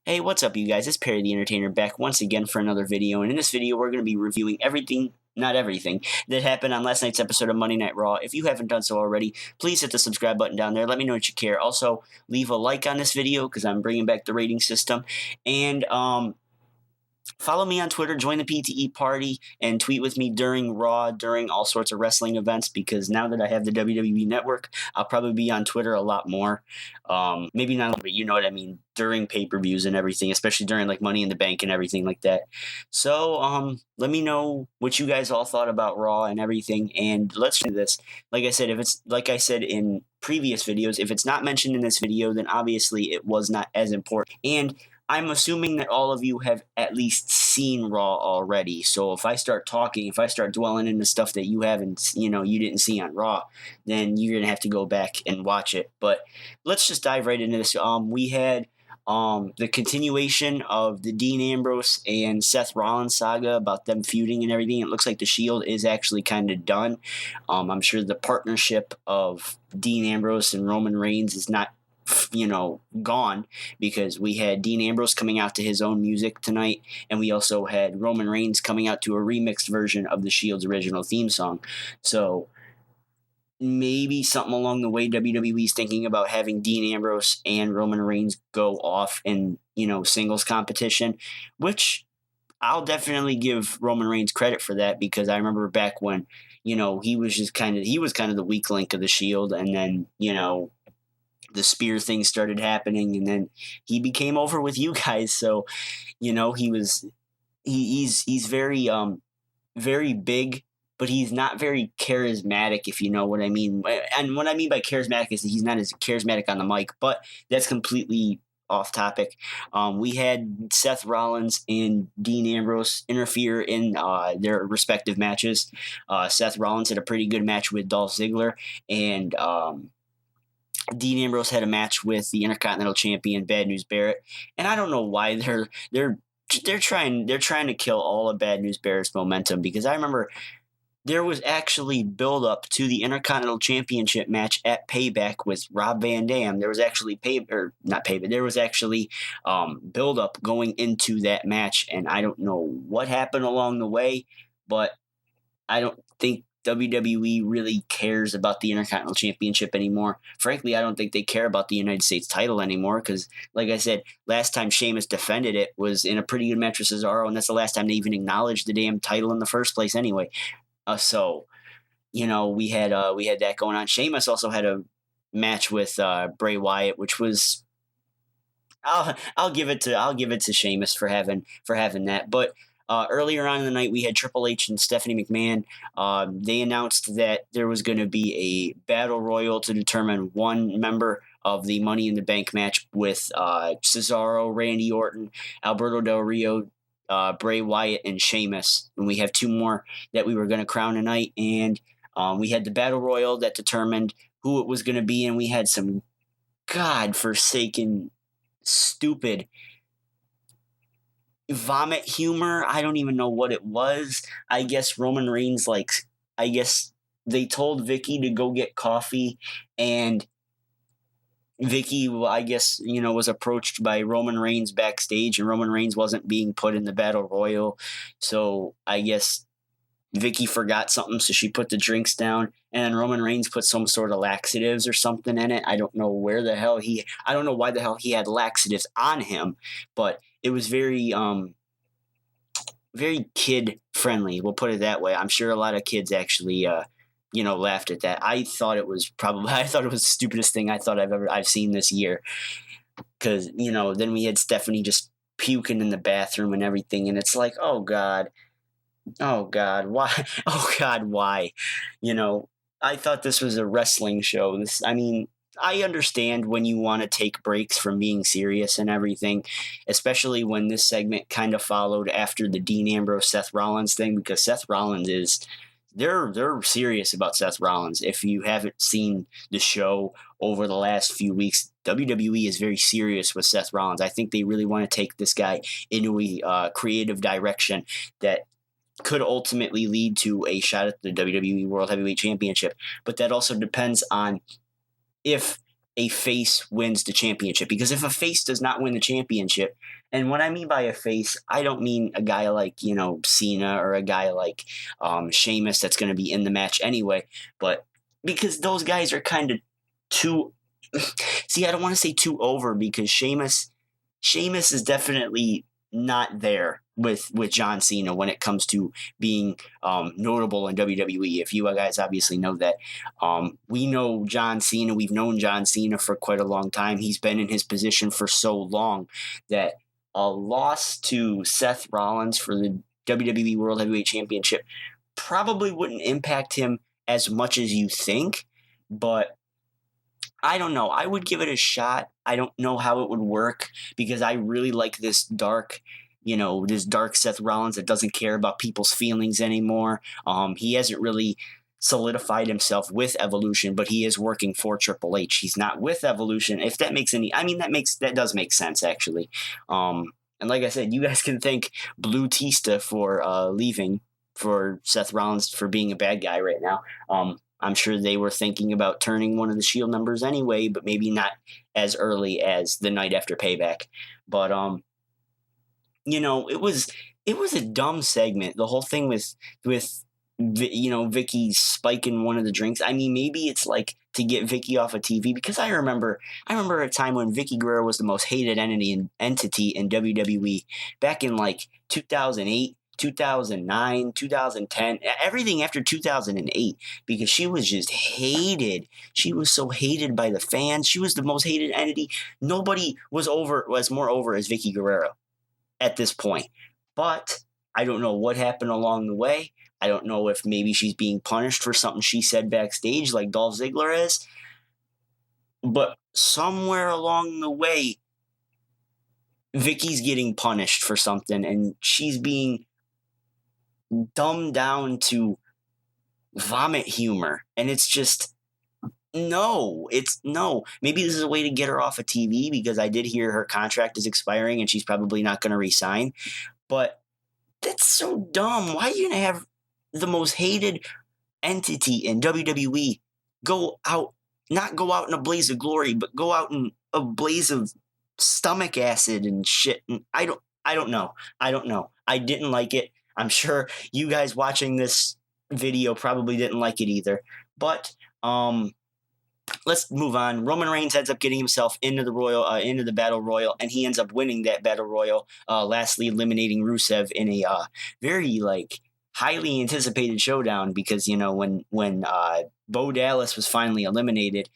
Hey, what's up, you guys? It's Perry the Entertainer back once again for another video. And in this video, we're going to be reviewing not everything, that happened on last night's episode of Monday Night Raw. If you haven't done so already, please hit the subscribe button down there. Let me know that you care. Also, leave a like on this video because I'm bringing back the rating system. And follow me on Twitter, join the PTE party, and tweet with me during Raw, during all sorts of wrestling events, because now that I have the WWE Network, I'll probably be on Twitter a lot more. Maybe not, but you know what I mean, during pay-per-views and everything, especially during like Money in the Bank and everything like that. So let me know what you guys all thought about Raw and everything, and let's do this. Like I said, if it's like I said in previous videos, if it's not mentioned in this video, then obviously it was not as important. And I'm assuming that all of you have at least seen Raw already. So if I start talking, if I start dwelling into stuff that you haven't, you didn't see on Raw, then you're going to have to go back and watch it. But let's just dive right into this. We had the continuation of the Dean Ambrose and Seth Rollins saga about them feuding and everything. It looks like the Shield is actually kind of done. I'm sure the partnership of Dean Ambrose and Roman Reigns is not gone, because we had Dean Ambrose coming out to his own music tonight, and we also had Roman Reigns coming out to a remixed version of the Shield's original theme song. So maybe something along the way WWE's thinking about having Dean Ambrose and Roman Reigns go off in, singles competition, which I'll definitely give Roman Reigns credit for that, because I remember back when, he was kind of the weak link of the Shield, and then, the spear thing started happening, and then he became over with you guys. So, he's very, very big, but he's not very charismatic, if you know what I mean. And what I mean by charismatic is that he's not as charismatic on the mic, but that's completely off topic. We had Seth Rollins and Dean Ambrose interfere in their respective matches. Seth Rollins had a pretty good match with Dolph Ziggler, and Dean Ambrose had a match with the Intercontinental Champion Bad News Barrett, and I don't know why they're trying to kill all of Bad News Barrett's momentum, because I remember there was actually build up to the Intercontinental Championship match at Payback with Rob Van Dam. There was actually There was actually build up going into that match, and I don't know what happened along the way, but I don't think WWE really cares about the Intercontinental Championship anymore. Frankly, I don't think they care about the United States title anymore, because, like I said, last time Sheamus defended it was in a pretty good match with Cesaro, and that's the last time they even acknowledged the damn title in the first place anyway. So, we had that going on. Sheamus also had a match with Bray Wyatt, which was I'll give it to Sheamus for having that, but. Earlier on in the night, we had Triple H and Stephanie McMahon. They announced that there was going to be a battle royal to determine one member of the Money in the Bank match with Cesaro, Randy Orton, Alberto Del Rio, Bray Wyatt, and Sheamus. And we have two more that we were going to crown tonight. And we had the battle royal that determined who it was going to be. And we had some godforsaken, stupid vomit humor. I don't even know what it was. I guess Roman Reigns, they told Vicky to go get coffee, and Vicky, was approached by Roman Reigns backstage, and Roman Reigns wasn't being put in the Battle Royal. So I guess Vicky forgot something, so she put the drinks down, and then Roman Reigns put some sort of laxatives or something in it. I don't know why the hell he had laxatives on him, but it was very, very kid friendly. We'll put it that way. I'm sure a lot of kids actually, laughed at that. I thought it was the stupidest thing I've seen this year. Cause, then we had Stephanie just puking in the bathroom and everything. And it's like, oh God, why? Oh God, why? I thought this was a wrestling show. I understand when you want to take breaks from being serious and everything, especially when this segment kind of followed after the Dean Ambrose Seth Rollins thing, because Seth Rollins they're serious about Seth Rollins. If you haven't seen the show over the last few weeks, WWE is very serious with Seth Rollins. I think they really want to take this guy into a creative direction that could ultimately lead to a shot at the WWE World Heavyweight Championship. But that also depends on if a face wins the championship. Because if a face does not win the championship, and what I mean by a face, I don't mean a guy like, Cena or a guy like Sheamus that's going to be in the match anyway, but because those guys are kind of too. See, I don't want to say too over because Sheamus is definitely not there with John Cena when it comes to being notable in WWE. If you guys obviously know that, we know John Cena. We've known John Cena for quite a long time. He's been in his position for so long that a loss to Seth Rollins for the WWE World Heavyweight Championship probably wouldn't impact him as much as you think, but I don't know. I would give it a shot. I don't know how it would work because I really like this dark Seth Rollins that doesn't care about people's feelings anymore. He hasn't really solidified himself with Evolution, but he is working for Triple H. He's not with Evolution. If that makes any, I mean, that does make sense actually. And like I said, you guys can thank Blue Tista for leaving, for Seth Rollins for being a bad guy right now. I'm sure they were thinking about turning one of the Shield members anyway, but maybe not as early as the night after Payback. But it was a dumb segment. The whole thing with Vicky spiking one of the drinks. I mean, maybe it's like to get Vicky off of TV because I remember a time when Vicky Guerrero was the most hated entity in WWE back in like 2008. 2009, 2010, everything after 2008, because she was just hated. She was so hated by the fans. She was the most hated entity. Nobody was more over as Vicky Guerrero at this point. But I don't know what happened along the way. I don't know if maybe she's being punished for something she said backstage like Dolph Ziggler is. But somewhere along the way, Vicky's getting punished for something, and she's being dumbed down to vomit humor. And it's just, no. Maybe this is a way to get her off of TV because I did hear her contract is expiring and she's probably not going to resign. But that's so dumb. Why are you going to have the most hated entity in WWE not go out in a blaze of glory, but go out in a blaze of stomach acid and shit? And I don't know. I didn't like it. I'm sure you guys watching this video probably didn't like it either. But let's move on. Roman Reigns ends up getting himself into the Battle Royal, and he ends up winning that Battle Royal, lastly eliminating Rusev in a very highly anticipated showdown because when Bo Dallas was finally eliminated,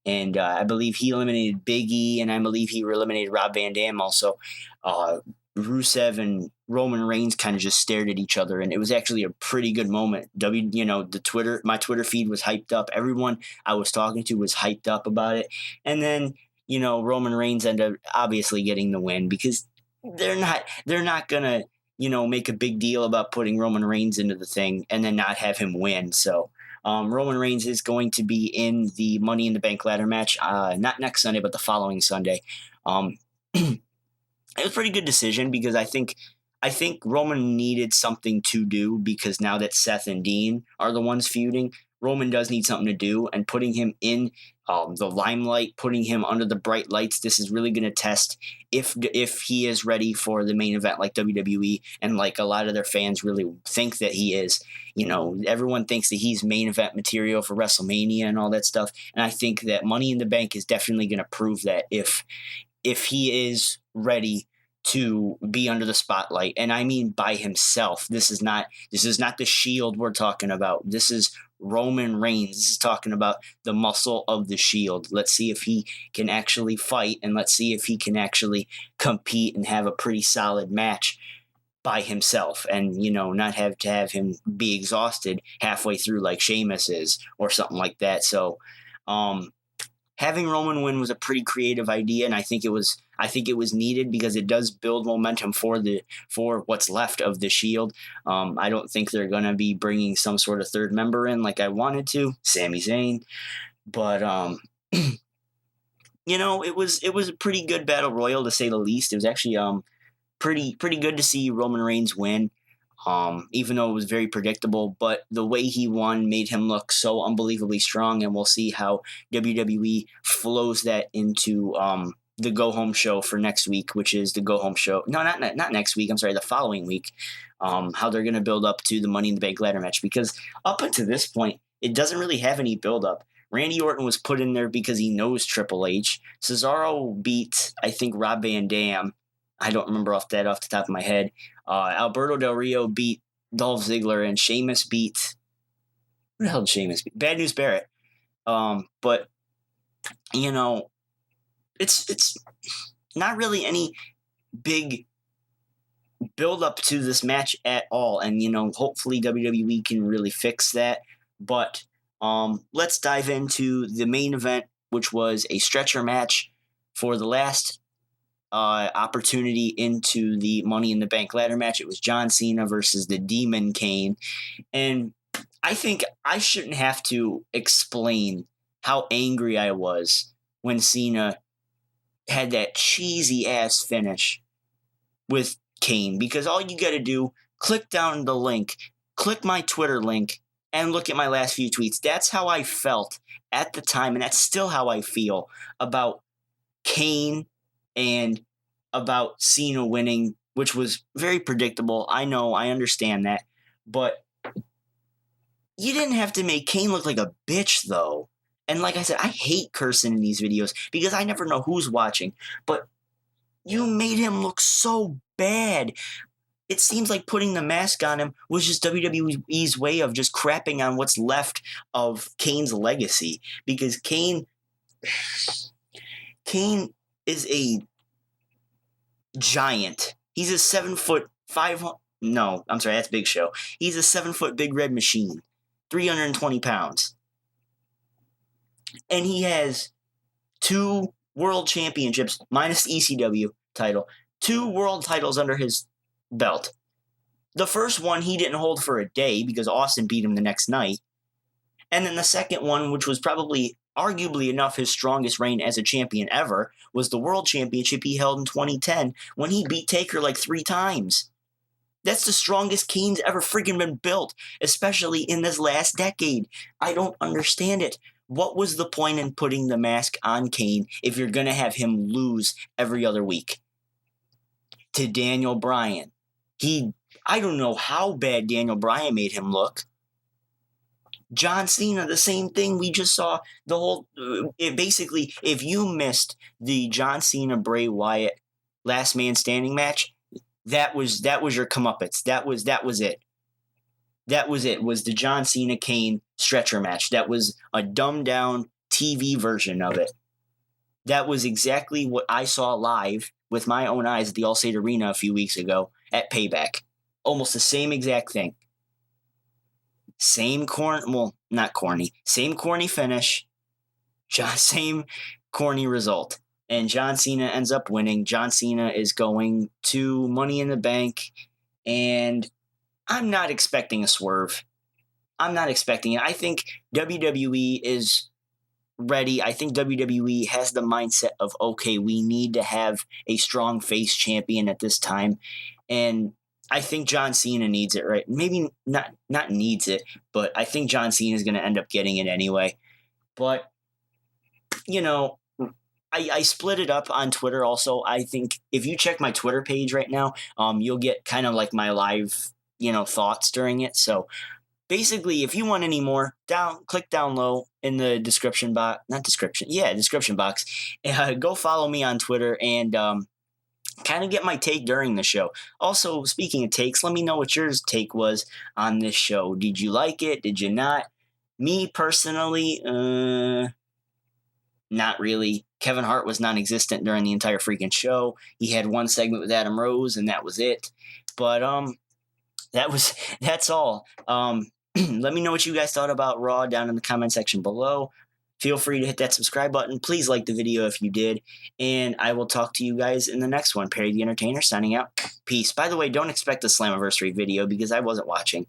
and I believe he eliminated Big E, and I believe he eliminated Rob Van Dam also. Rusev and Roman Reigns kind of just stared at each other, and it was actually a pretty good moment. My Twitter feed was hyped up. Everyone I was talking to was hyped up about it. And then, Roman Reigns ended up obviously getting the win because they're not gonna, make a big deal about putting Roman Reigns into the thing and then not have him win. So Roman Reigns is going to be in the Money in the Bank ladder match, not next Sunday, but the following Sunday. It was a pretty good decision because I think Roman needed something to do because now that Seth and Dean are the ones feuding, Roman does need something to do, and putting him in the limelight, putting him under the bright lights, this is really going to test if he is ready for the main event like WWE, and like a lot of their fans really think that he is. Everyone thinks that he's main event material for WrestleMania and all that stuff, and I think that Money in the Bank is definitely going to prove that if he is ready to be under the spotlight, and I mean by himself. This is not the Shield we're talking about. This is Roman Reigns. This is talking about the muscle of the Shield. Let's see if he can actually fight, and let's see if he can actually compete and have a pretty solid match by himself, and not have to have him be exhausted halfway through like Sheamus is or something like that. So having Roman win was a pretty creative idea, and I think it was needed because it does build momentum for what's left of the Shield. I don't think they're going to be bringing some sort of third member in like I wanted to, Sami Zayn, but it was a pretty good battle royal to say the least. It was actually pretty good to see Roman Reigns win. even though it was very predictable. But the way he won made him look so unbelievably strong, and we'll see how WWE flows that into the go-home show for next week, which is the go-home show. No, not next week. I'm sorry, the following week. How they're going to build up to the Money in the Bank ladder match, because up until this point, it doesn't really have any build-up. Randy Orton was put in there because he knows Triple H. Cesaro beat, I think, Rob Van Dam. I don't remember off the top of my head. Alberto Del Rio beat Dolph Ziggler, and Sheamus beat... Who the hell did Sheamus beat? Bad News Barrett. But, you know, it's not really any big build up to this match at all. And, you know, hopefully WWE can really fix that. But let's dive into the main event, which was a stretcher match for the last opportunity into the Money in the Bank ladder match. It was John Cena versus the Demon Kane. And I think I shouldn't have to explain how angry I was when Cena had that cheesy ass finish with Kane, because all you got to do, click down the link, click my Twitter link, and look at my last few tweets. That's how I felt at the time, and that's still how I feel about Kane and about Cena winning, which was very predictable. I know, I understand that, but you didn't have to make Kane look like a bitch, though. And like I said, I hate cursing in these videos because I never know who's watching, but you made him look so bad. It seems like putting the mask on him was just WWE's way of just crapping on what's left of Kane's legacy, because Kane is a giant. He's a 7'5". No, I'm sorry, that's Big Show. He's a 7-foot big red machine, 320 pounds. And he has 2 world championships, minus the ECW title, 2 world titles under his belt. The first one he didn't hold for a day because Austin beat him the next night. And then the second one, which was probably arguably enough his strongest reign as a champion ever, was the world championship he held in 2010 when he beat Taker like 3 times. That's the strongest Kane's ever freaking been built, especially in this last decade. I don't understand it. What was the point in putting the mask on Kane if you're going to have him lose every other week? To Daniel Bryan. I don't know how bad Daniel Bryan made him look. John Cena, the same thing. We just saw the whole... basically, if you missed the John Cena Bray Wyatt Last Man Standing match, that was your comeuppance. That was it. That was it, was the John Cena Kane stretcher match. That was a dumbed down TV version of it. That was exactly what I saw live with my own eyes at the Allstate Arena a few weeks ago at Payback. Almost the same exact thing. Same not corny. Same corny finish. Same corny result. And John Cena ends up winning. John Cena is going to Money in the Bank, and I'm not expecting a swerve. I'm not expecting it. I think WWE is ready. I think WWE has the mindset of, okay, we need to have a strong face champion at this time. And I think John Cena needs it, right? Maybe not needs it, but I think John Cena is going to end up getting it anyway. But, you know, I split it up on Twitter also. I think if you check my Twitter page right now, you'll get kind of like my live, thoughts during it. So basically, if you want any more, click down low in the description box. Description box. Go follow me on Twitter and kind of get my take during the show. Also, speaking of takes, let me know what your take was on this show. Did you like it? Did you not? Me personally, not really. Kevin Hart was non-existent during the entire freaking show. He had one segment with Adam Rose, and that was it. But that's all. Let me know what you guys thought about Raw down in the comment section below. Feel free to hit that subscribe button. Please like the video if you did. And I will talk to you guys in the next one. Perry the Entertainer signing out. Peace. By the way, don't expect a Slammiversary video because I wasn't watching.